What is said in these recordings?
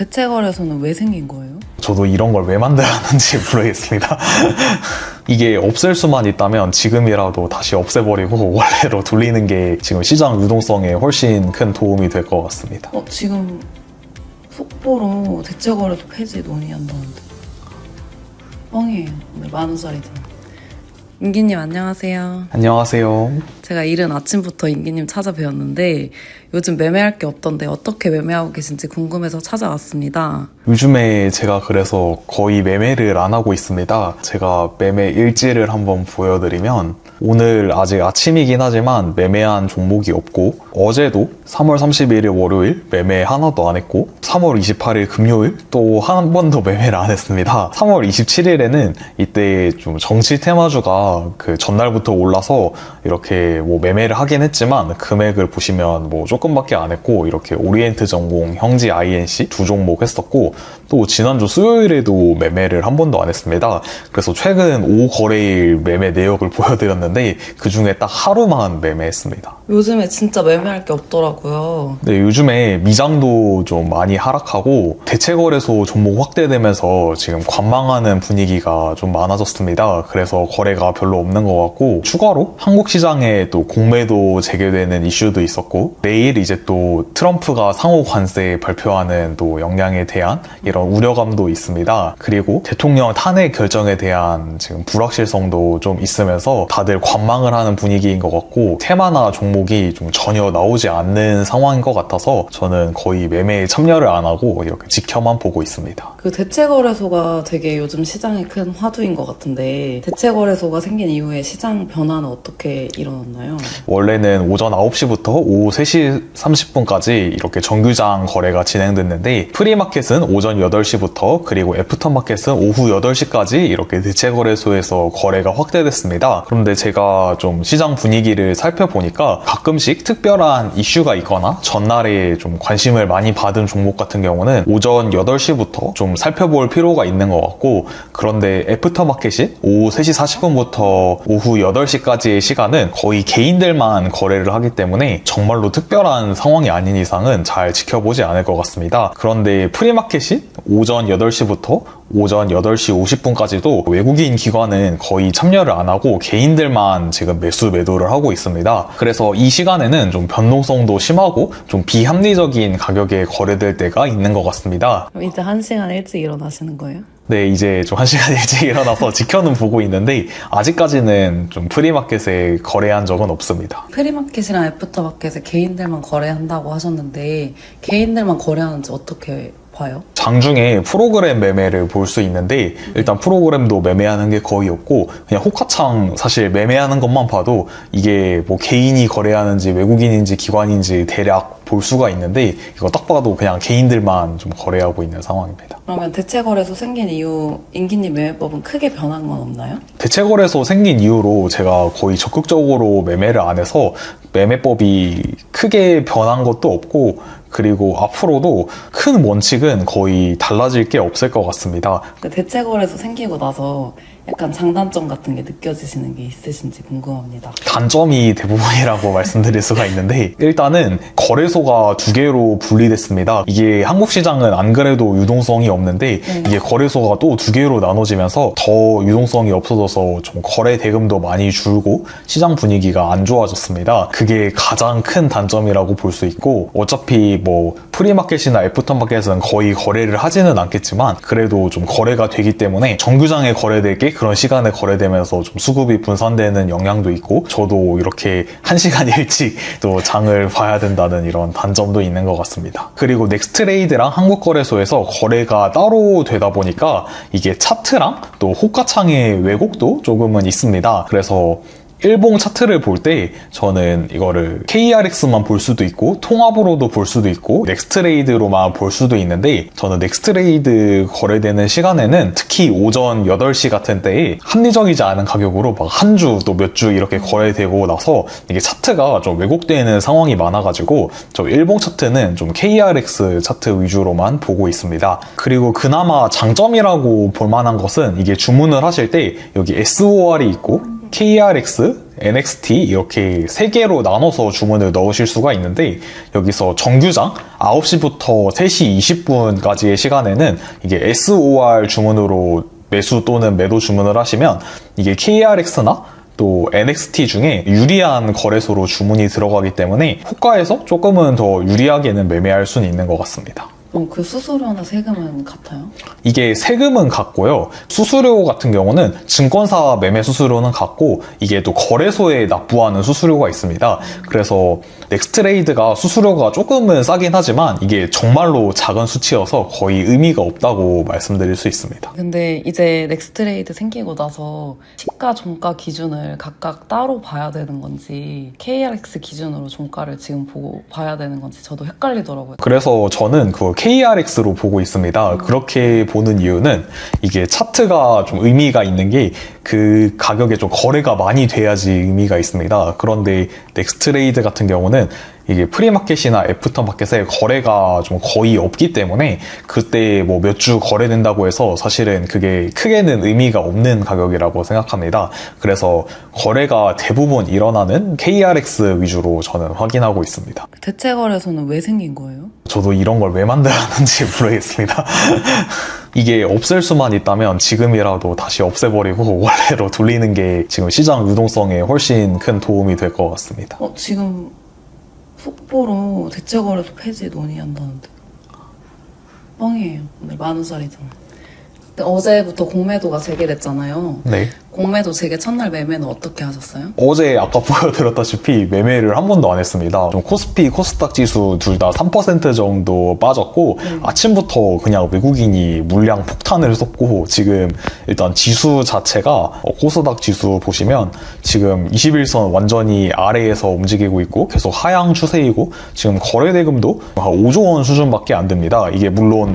대체거래소는 왜 생긴 거예요? 저도 이런 걸 왜 만들었는지 모르겠습니다. 이게 없앨 수만 있다면 지금이라도 다시 없애버리고 원래로 돌리는 게 지금 시장 유동성에 훨씬 큰 도움이 될 것 같습니다. 지금 속보로 대체거래소 폐지 논의한다는데 뻥이에요. 오늘 10,000원짜리잖아. 임기님 안녕하세요. 안녕하세요. 제가 이른 아침부터 임기님 찾아뵈었는데 요즘 매매할 게 없던데 어떻게 매매하고 계신지 궁금해서 찾아왔습니다. 요즘에 제가 그래서 거의 매매를 안 하고 있습니다. 제가 매매 일지를 한번 보여드리면 오늘 아직 아침이긴 하지만 매매한 종목이 없고 어제도 3월 31일 월요일 매매 하나도 안 했고 3월 28일 금요일 또 한 번도 매매를 안 했습니다. 3월 27일에는 이때 좀 정치 테마주가 그 전날부터 올라서 이렇게 뭐 매매를 하긴 했지만 금액을 보시면 뭐 조금밖에 안 했고 이렇게 오리엔트 전공, 형지 INC 두 종목 했었고 또 지난주 수요일에도 매매를 한 번도 안 했습니다. 그래서 최근 5거래일 매매 내역을 보여드렸는데 그 중에 딱 하루만 매매했습니다. 요즘에 진짜 매매할 게 없더라고요. 네, 요즘에 미장도 좀 많이 하락하고 대체거래소 종목 확대되면서 지금 관망하는 분위기가 좀 많아졌습니다. 그래서 거래가 별로 없는 것 같고 추가로 한국 시장에 또 공매도 재개되는 이슈도 있었고 내일 이제 또 트럼프가 상호 관세 발표하는 또 영향에 대한 이런 우려감도 있습니다. 그리고 대통령 탄핵 결정에 대한 지금 불확실성도 좀 있으면서 다들 관망을 하는 분위기인 것 같고 테마나 종목이 좀 전혀 나오지 않는 상황인 것 같아서 저는 거의 매매에 참여를 안 하고 이렇게 지켜만 보고 있습니다. 그 대체거래소가 되게 요즘 시장에 큰 화두인 것 같은데 대체거래소가 생긴 이후에 시장 변화는 어떻게 일어났나요? 원래는 오전 9시부터 오후 3시 30분까지 이렇게 정규장 거래가 진행됐는데 프리마켓은 오전 8시부터 그리고 애프터마켓은 오후 8시까지 이렇게 대체거래소에서 거래가 확대됐습니다. 그런데 제가 좀 시장 분위기를 살펴보니까 가끔씩 특별한 이슈가 있거나 전날에 좀 관심을 많이 받은 종목 같은 경우는 오전 8시부터 좀 살펴볼 필요가 있는 것 같고 그런데 애프터마켓이 오후 3시 40분부터 오후 8시까지의 시간은 거의 개인들만 거래를 하기 때문에 정말로 특별한 상황이 아닌 이상은 잘 지켜보지 않을 것 같습니다. 그런데 프리마켓이 오전 8시부터 오전 8시 50분까지도 외국인 기관은 거의 참여를 안 하고 개인들만 지금 매수 매도를 하고 있습니다. 그래서 이 시간에는 좀 변동성도 심하고 좀 비합리적인 가격에 거래될 때가 있는 것 같습니다. 그럼 이제 1시간 일찍 일어나시는 거예요? 네, 이제 좀 1시간 일찍 일어나서 지켜는 보고 있는데 아직까지는 좀 프리마켓에 거래한 적은 없습니다. 프리마켓이랑 애프터마켓에 개인들만 거래한다고 하셨는데 개인들만 거래하는지 어떻게 봐요? 장중에 프로그램 매매를 볼 수 있는데 일단 프로그램도 매매하는 게 거의 없고 그냥 호가창 사실 매매하는 것만 봐도 이게 뭐 개인이 거래하는지 외국인인지 기관인지 대략 볼 수가 있는데 이거 딱 봐도 그냥 개인들만 좀 거래하고 있는 상황입니다. 그러면 대체거래소 생긴 이후 임기님 매매법은 크게 변한 건 없나요? 대체거래소 생긴 이후로 제가 거의 적극적으로 매매를 안 해서 매매법이 크게 변한 것도 없고 그리고 앞으로도 큰 원칙은 거의 달라질 게 없을 것 같습니다. 대체거래소 생기고 나서 약간 장단점 같은 게 느껴지시는 게 있으신지 궁금합니다. 단점이 대부분이라고 말씀드릴 수가 있는데 일단은 거래소가 2개로 분리됐습니다. 이게 한국 시장은 안 그래도 유동성이 없는데 이게 거래소가 또 2개로 나눠지면서 더 유동성이 없어져서 좀 거래 대금도 많이 줄고 시장 분위기가 안 좋아졌습니다. 그게 가장 큰 단점이라고 볼 수 있고 어차피 뭐 프리마켓이나 애프터마켓은 거의 거래를 하지는 않겠지만 그래도 좀 거래가 되기 때문에 정규장에 거래될 게 그런 시간에 거래되면서 좀 수급이 분산되는 영향도 있고 저도 이렇게 1시간 일찍 또 장을 봐야 된다는 이런 단점도 있는 것 같습니다. 그리고 넥스트레이드랑 한국거래소에서 거래가 따로 되다 보니까 이게 차트랑 또 호가창의 왜곡도 조금은 있습니다. 그래서 일봉 차트를 볼 때 저는 이거를 KRX만 볼 수도 있고 통합으로도 볼 수도 있고 넥스트레이드로만 볼 수도 있는데 저는 넥스트레이드 거래되는 시간에는 특히 오전 8시 같은 때에 합리적이지 않은 가격으로 막 한 주 또 몇 주 이렇게 거래되고 나서 이게 차트가 좀 왜곡되는 상황이 많아가지고 저 일봉 차트는 좀 KRX 차트 위주로만 보고 있습니다. 그리고 그나마 장점이라고 볼 만한 것은 이게 주문을 하실 때 여기 SOR이 있고 KRX, NXT 이렇게 3개로 나눠서 주문을 넣으실 수가 있는데 여기서 정규장 9시부터 3시 20분까지의 시간에는 이게 SOR 주문으로 매수 또는 매도 주문을 하시면 이게 KRX나 또 NXT 중에 유리한 거래소로 주문이 들어가기 때문에 호가에서 조금은 더 유리하게는 매매할 수는 있는 것 같습니다. 그 수수료나 세금은 같아요? 이게 세금은 같고요. 수수료 같은 경우는 증권사 매매 수수료는 같고 이게 또 거래소에 납부하는 수수료가 있습니다. 그래서 넥스트레이드가 수수료가 조금은 싸긴 하지만 이게 정말로 작은 수치여서 거의 의미가 없다고 말씀드릴 수 있습니다. 근데 이제 넥스트레이드 생기고 나서 시가 종가 기준을 각각 따로 봐야 되는 건지 KRX 기준으로 종가를 지금 보고 봐야 되는 건지 저도 헷갈리더라고요. 그래서 저는 그 KRX로 보고 있습니다. 그렇게 보는 이유는 이게 차트가 좀 의미가 있는 게 그 가격에 좀 거래가 많이 돼야지 의미가 있습니다. 그런데 넥스트레이드 같은 경우는 이게 프리마켓이나 애프터마켓에 거래가 좀 거의 없기 때문에 그때 뭐 몇 주 거래된다고 해서 사실은 그게 크게는 의미가 없는 가격이라고 생각합니다. 그래서 거래가 대부분 일어나는 KRX 위주로 저는 확인하고 있습니다. 대체 거래소는 왜 생긴 거예요? 저도 이런 걸 왜 만들었는지 모르겠습니다. 이게 없앨 수만 있다면 지금이라도 다시 없애버리고 원래로 돌리는 게 지금 시장 유동성에 훨씬 큰 도움이 될 것 같습니다. 지금 속보로 대체 거래소 폐지 논의한다는데 뻥이에요. 오늘 10,000원짜리잖아. 어제부터 공매도가 재개됐잖아요. 네. 공매도 재개 첫날 매매는 어떻게 하셨어요? 어제 아까 보여드렸다시피 매매를 한 번도 안 했습니다. 좀 코스피, 코스닥 지수 둘 다 3% 정도 빠졌고 아침부터 그냥 외국인이 물량 폭탄을 쏟고 지금 일단 지수 자체가 코스닥 지수 보시면 지금 21선 완전히 아래에서 움직이고 있고 계속 하향 추세이고 지금 거래대금도 한 5조 원 수준밖에 안 됩니다. 이게 물론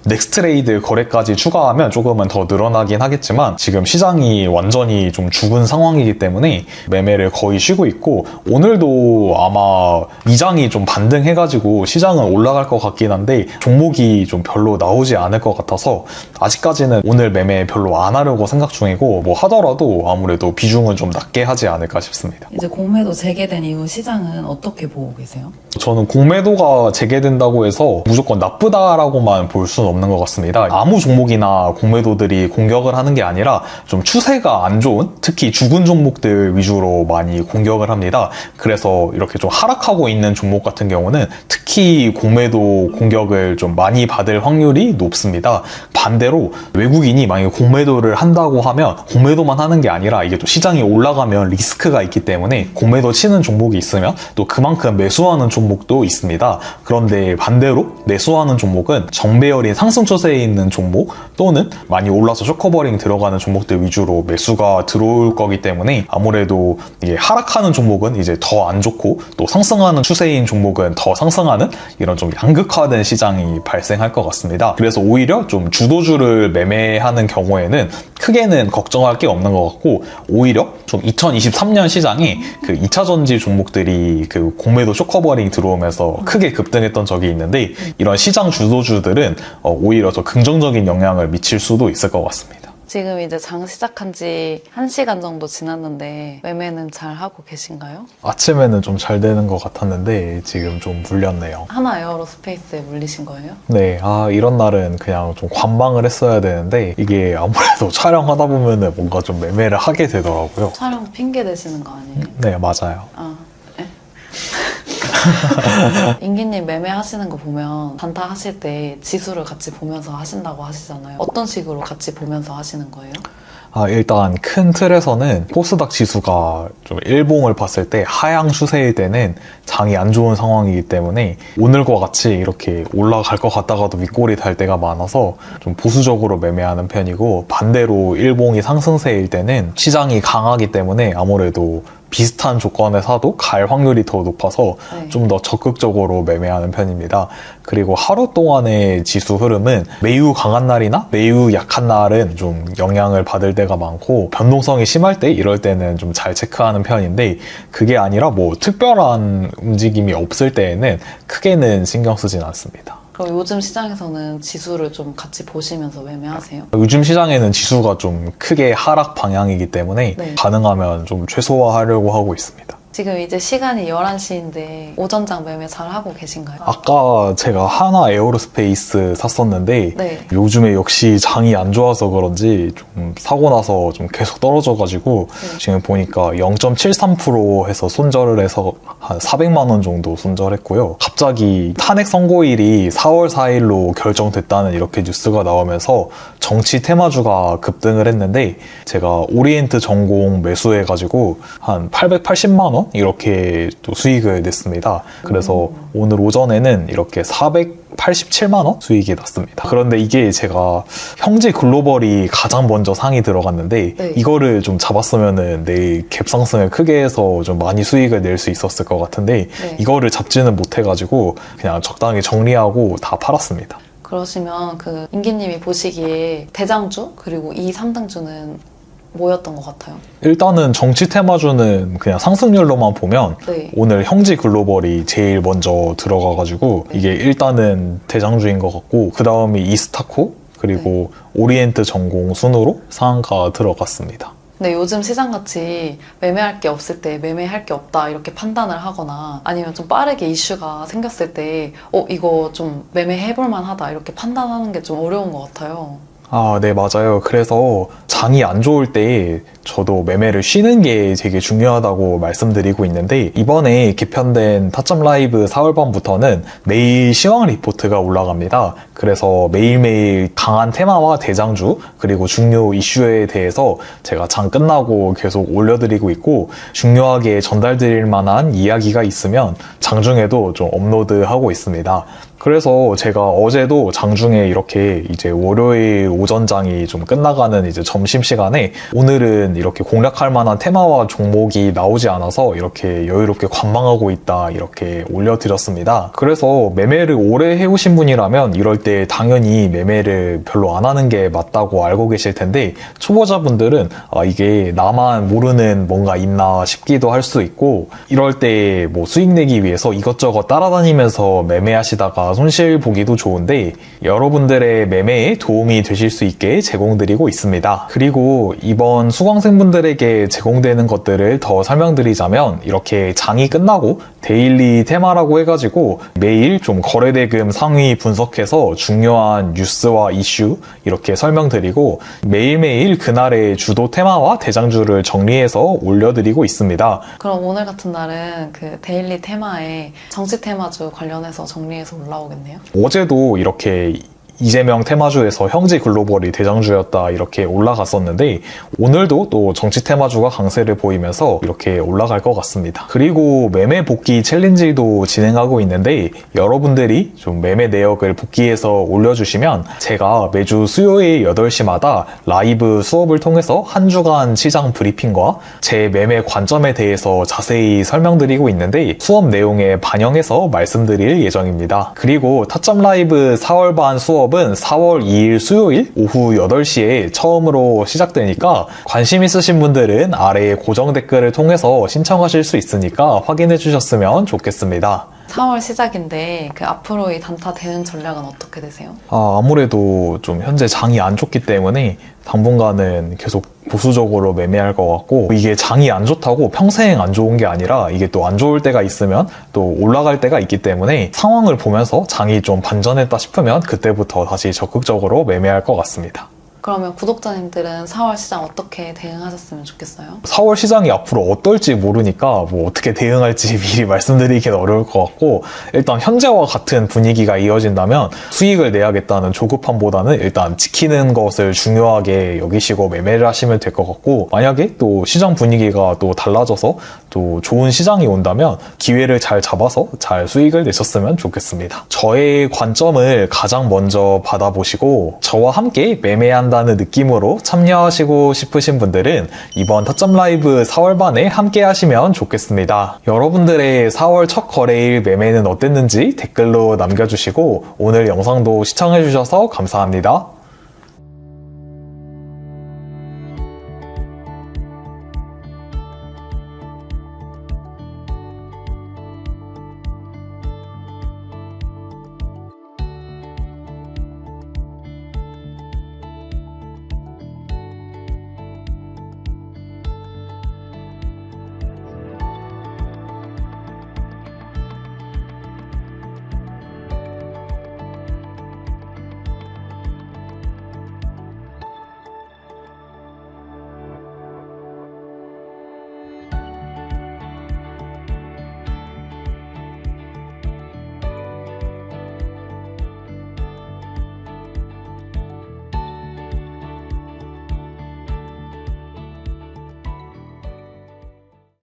넥스트레이드 거래까지 추가하면 조금은 더 늘어나긴 하겠지만 지금 시장이 완전히 좀 죽은 상황이기 때문에 매매를 거의 쉬고 있고 오늘도 아마 미장이 좀 반등해가지고 시장은 올라갈 것 같긴 한데 종목이 좀 별로 나오지 않을 것 같아서 아직까지는 오늘 매매 별로 안 하려고 생각 중이고 뭐 하더라도 아무래도 비중은 좀 낮게 하지 않을까 싶습니다. 이제 공매도 재개된 이후 시장은 어떻게 보고 계세요? 저는 공매도가 재개된다고 해서 무조건 나쁘다라고만 볼 수는 없는 것 같습니다. 아무 종목이나 공매도들이 공격을 하는 게 아니라 좀 추세가 안 좋은 특히 죽은 종목들 위주로 많이 공격을 합니다. 그래서 이렇게 좀 하락하고 있는 종목 같은 경우는 특히 공매도 공격을 좀 많이 받을 확률이 높습니다. 반대로 외국인이 만약에 공매도를 한다고 하면 공매도만 하는 게 아니라 이게 또 시장이 올라가면 리스크가 있기 때문에 공매도 치는 종목이 있으면 또 그만큼 매수하는 종목도 있습니다. 그런데 반대로 매수하는 종목은 정배열인 상승 추세에 있는 종목 또는 많이 올라서 쇼커버링 들어가는 종목들 위주로 매수가 들어올 거기 때문에 아무래도 이게 하락하는 종목은 이제 더 안 좋고 또 상승하는 추세인 종목은 더 상승하는 이런 좀 양극화된 시장이 발생할 것 같습니다. 그래서 오히려 좀 주도주를 매매하는 경우에는 크게는 걱정할 게 없는 것 같고 오히려 좀 2023년 시장에 그 2차전지 종목들이 그 공매도 쇼커버링 들어오면서 크게 급등했던 적이 있는데 이런 시장 주도주들은 오히려 더 긍정적인 영향을 미칠 수도 있을 것 같습니다. 지금 이제 장 시작한 지 1시간 정도 지났는데 매매는 잘 하고 계신가요? 아침에는 좀 잘 되는 것 같았는데 지금 좀 물렸네요. 하나 에어로스페이스에 물리신 거예요? 네, 이런 날은 그냥 좀 관망을 했어야 되는데 이게 아무래도 촬영하다 보면은 뭔가 좀 매매를 하게 되더라고요. 촬영 핑계 대시는 거 아니에요? 네, 맞아요. 네? 인기님 매매하시는 거 보면 단타 하실 때 지수를 같이 보면서 하신다고 하시잖아요. 어떤 식으로 같이 보면서 하시는 거예요? 일단 큰 틀에서는 코스닥 지수가 좀 일봉을 봤을 때 하향 추세일 때는 장이 안 좋은 상황이기 때문에 오늘과 같이 이렇게 올라갈 것 같다가도 윗골이 달 때가 많아서 좀 보수적으로 매매하는 편이고 반대로 일봉이 상승세일 때는 시장이 강하기 때문에 아무래도 비슷한 조건에 사도 갈 확률이 더 높아서 네. 좀 더 적극적으로 매매하는 편입니다. 그리고 하루 동안의 지수 흐름은 매우 강한 날이나 매우 약한 날은 좀 영향을 받을 때가 많고 변동성이 심할 때 이럴 때는 좀 잘 체크하는 편인데 그게 아니라 뭐 특별한 움직임이 없을 때에는 크게는 신경 쓰진 않습니다. 그럼 요즘 시장에서는 지수를 좀 같이 보시면서 매매하세요? 요즘 시장에는 지수가 좀 크게 하락 방향이기 때문에 네. 가능하면 좀 최소화하려고 하고 있습니다. 지금 이제 시간이 11시인데 오전장 매매 잘 하고 계신가요? 아까 제가 하나 에어로스페이스 샀었는데 네. 요즘에 역시 장이 안 좋아서 그런지 좀 사고 나서 좀 계속 떨어져가지고 네. 지금 보니까 0.73% 해서 손절을 해서 한 400만 원 정도 손절했고요. 갑자기 탄핵 선고일이 4월 4일로 결정됐다는 이렇게 뉴스가 나오면서 정치 테마주가 급등을 했는데 제가 오리엔트 전공 매수해가지고 한 880만 원 이렇게 또 수익을 냈습니다. 그래서 오늘 오전에는 이렇게 487만 원 수익이 났습니다. 그런데 이게 제가 형제 글로벌이 가장 먼저 상이 들어갔는데 네. 이거를 좀 잡았으면은 내일 갭 상승을 크게 해서 좀 많이 수익을 낼 수 있었을 것 같은데 네. 이거를 잡지는 못해가지고 그냥 적당히 정리하고 다 팔았습니다. 그러시면 그 임기님이 보시기에 대장주 그리고 2, 3등주는 뭐였던 것 같아요? 일단은 정치 테마주는 그냥 상승률로만 보면 네. 오늘 형지 글로벌이 제일 먼저 들어가가지고 이게 일단은 대장주인 것 같고 그 다음이 이스타코 그리고 오리엔트 전공 순으로 상한가 들어갔습니다. 근데 요즘 시장같이 매매할 게 없을 때 매매할 게 없다 이렇게 판단을 하거나 아니면 좀 빠르게 이슈가 생겼을 때 이거 좀 매매해볼 만하다 이렇게 판단하는 게 좀 어려운 것 같아요. 아, 네, 맞아요. 그래서 장이 안 좋을 때 저도 매매를 쉬는 게 되게 중요하다고 말씀드리고 있는데 이번에 개편된 타점 라이브 4월반부터는 매일 시황 리포트가 올라갑니다. 그래서 매일매일 강한 테마와 대장주 그리고 중요 이슈에 대해서 제가 장 끝나고 계속 올려드리고 있고 중요하게 전달드릴 만한 이야기가 있으면 장중에도 좀 업로드하고 있습니다. 그래서 제가 어제도 장중에 이렇게 이제 월요일 오전장이 좀 끝나가는 이제 점심시간에 오늘은 이렇게 공략할 만한 테마와 종목이 나오지 않아서 이렇게 여유롭게 관망하고 있다 이렇게 올려드렸습니다. 그래서 매매를 오래 해오신 분이라면 이럴 때 당연히 매매를 별로 안 하는 게 맞다고 알고 계실 텐데 초보자분들은 이게 나만 모르는 뭔가 있나 싶기도 할 수 있고 이럴 때 뭐 수익 내기 위해서 이것저것 따라다니면서 매매하시다가 손실 보기도 좋은데 여러분들의 매매에 도움이 되실 수 있게 제공드리고 있습니다. 그리고 이번 수강생분들에게 제공되는 것들을 더 설명드리자면 이렇게 장이 끝나고 데일리 테마라고 해가지고 매일 좀 거래대금 상위 분석해서 중요한 뉴스와 이슈 이렇게 설명드리고 매일매일 그날의 주도 테마와 대장주를 정리해서 올려드리고 있습니다. 그럼 오늘 같은 날은 그 데일리 테마에 정치 테마주 관련해서 정리해서 올라오겠네요? 어제도 이렇게 이재명 테마주에서 형지 글로벌이 대장주였다 이렇게 올라갔었는데 오늘도 또 정치 테마주가 강세를 보이면서 이렇게 올라갈 것 같습니다. 그리고 매매 복귀 챌린지도 진행하고 있는데 여러분들이 좀 매매 내역을 복귀해서 올려주시면 제가 매주 수요일 8시마다 라이브 수업을 통해서 한 주간 시장 브리핑과 제 매매 관점에 대해서 자세히 설명드리고 있는데 수업 내용에 반영해서 말씀드릴 예정입니다. 그리고 타점 라이브 4월반 수업 수업은 4월 2일 수요일 오후 8시에 처음으로 시작되니까 관심 있으신 분들은 아래에 고정 댓글을 통해서 신청하실 수 있으니까 확인해 주셨으면 좋겠습니다. 4월 시작인데 그 앞으로의 단타 대응 전략은 어떻게 되세요? 아무래도 좀 현재 장이 안 좋기 때문에 당분간은 계속 보수적으로 매매할 것 같고 이게 장이 안 좋다고 평생 안 좋은 게 아니라 이게 또 안 좋을 때가 있으면 또 올라갈 때가 있기 때문에 상황을 보면서 장이 좀 반전했다 싶으면 그때부터 다시 적극적으로 매매할 것 같습니다. 그러면 구독자님들은 4월 시장 어떻게 대응하셨으면 좋겠어요? 4월 시장이 앞으로 어떨지 모르니까 뭐 어떻게 대응할지 미리 말씀드리기는 어려울 것 같고 일단 현재와 같은 분위기가 이어진다면 수익을 내야겠다는 조급함보다는 일단 지키는 것을 중요하게 여기시고 매매를 하시면 될 것 같고 만약에 또 시장 분위기가 또 달라져서 또 좋은 시장이 온다면 기회를 잘 잡아서 잘 수익을 내셨으면 좋겠습니다. 저의 관점을 가장 먼저 받아보시고 저와 함께 매매한다는 느낌으로 참여하시고 싶으신 분들은 이번 타점 라이브 4월반에 함께 하시면 좋겠습니다. 여러분들의 4월 첫 거래일 매매는 어땠는지 댓글로 남겨주시고 오늘 영상도 시청해주셔서 감사합니다.